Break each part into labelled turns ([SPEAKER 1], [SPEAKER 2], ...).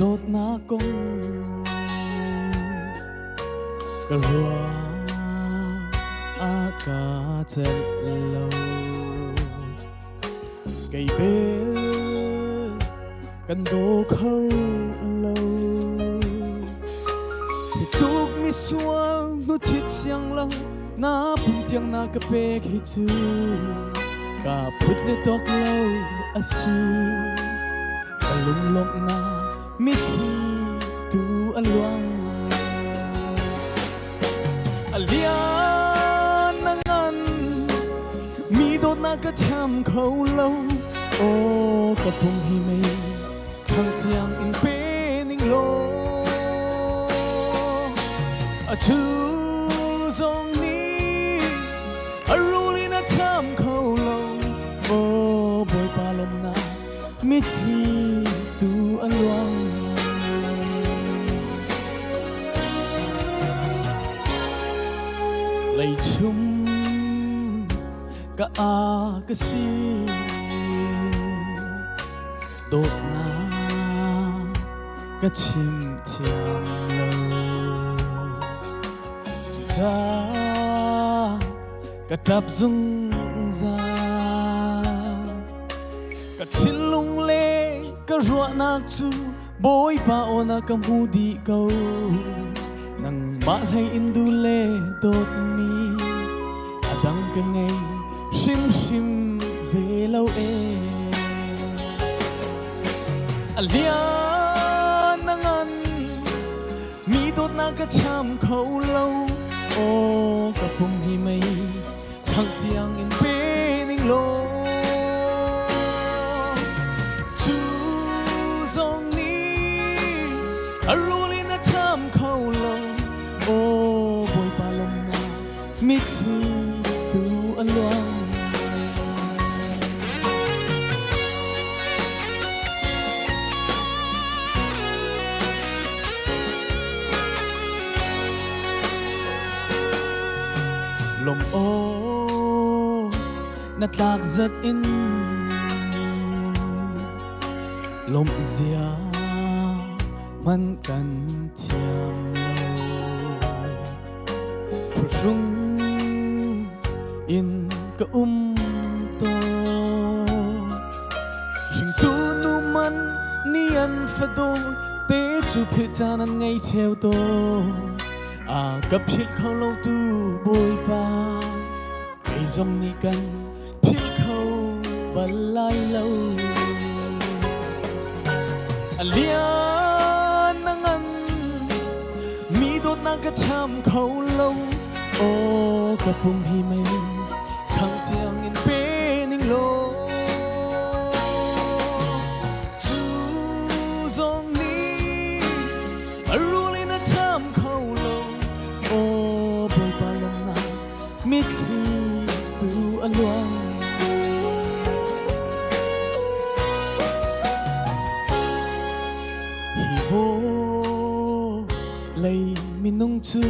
[SPEAKER 1] đốt na công cái rùa ca chân lâu cây bê cần đô khâu lâu thì chúc mi xuống nút chết xiang lâu na bung tiếng na cà phê khi chú cả phút lệ tóc lâu asi cả lung lộng na mi khi tu ăn loang alia nangan mi đốt na cả chăm khâu lâu ô cả phung hi mây thăng tiếng in bê ninh lô chú dòng ni aruli na chăm khâu lâu ô bồi ba lom na mi khi tu ăn loang lạy chung cả cái si đốt na cái chim thiam lâu cha cái trap dung ra cái thiên lung lê cái ruộng nạc chu bôi bao na cầm hu đi câu nang ba hay indu lê đốt mi adang cái ngày sim sim về lâu alia nangan mi đốt na cái chăm khâu lâu ô cả phung hi mây thăng tiếng in bê ninh lô chú dòng ni aruli na chăm khâu lâu ô bồi ba lom na mi khi tu ăn loang lom ô nát lạc rất in lom zia man kan thiam lâu rung in ka to ring tu nu man nian fa do te chu phe chanan ngai cheu to gặp phil khâu lâu tu bôi ba cây dòng niกันphil khâu bal lai lâu alia nangan mi đốt na cái chăm khâu lâu ô cả phung hi mây thăng tiếng in bê ninh lô chú dòng ni aruli na chăm khâu lâu ô bồi ba lom na mi khi tu ăn loang hi vô lay mi nung chu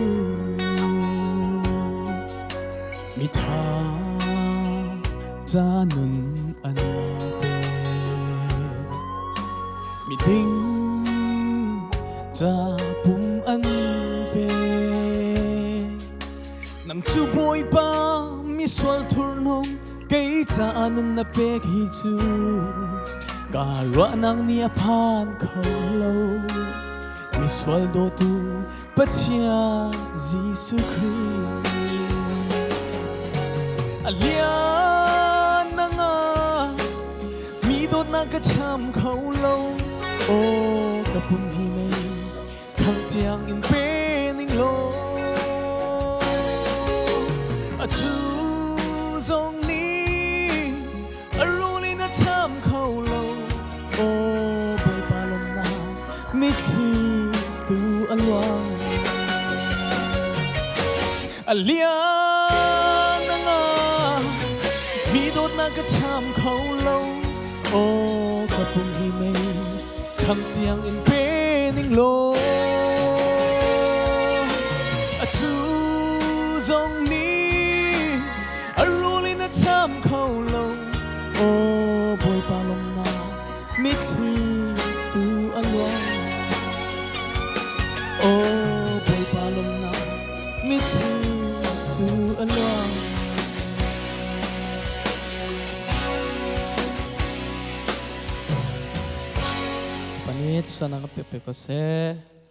[SPEAKER 1] mi tha cha nun an te mi ding cha pum an pe nang chu bôi ba mi swal thur nong cây cha anun na pe hi chu cả roa nang ni aphan khâu lâu mi swal do tu pathia Giêsu Christ alia nanga mi đốt na cái chăm khâu lâu ô cả phung hi mây thăng tiếng in bê ninh lô chú dòng ni aruli na chăm khâu lâu ô bồi ba lom na mi khi tu ăn loang alia mi đốt na cái chăm khâu lâu ô cả phung hi mây thăng tiếng in bê ninh lô chú dòng ni aruli na chăm khâu lâu ô bồi ba lom na mi khi tu ăn loang sa nang kapepe ko se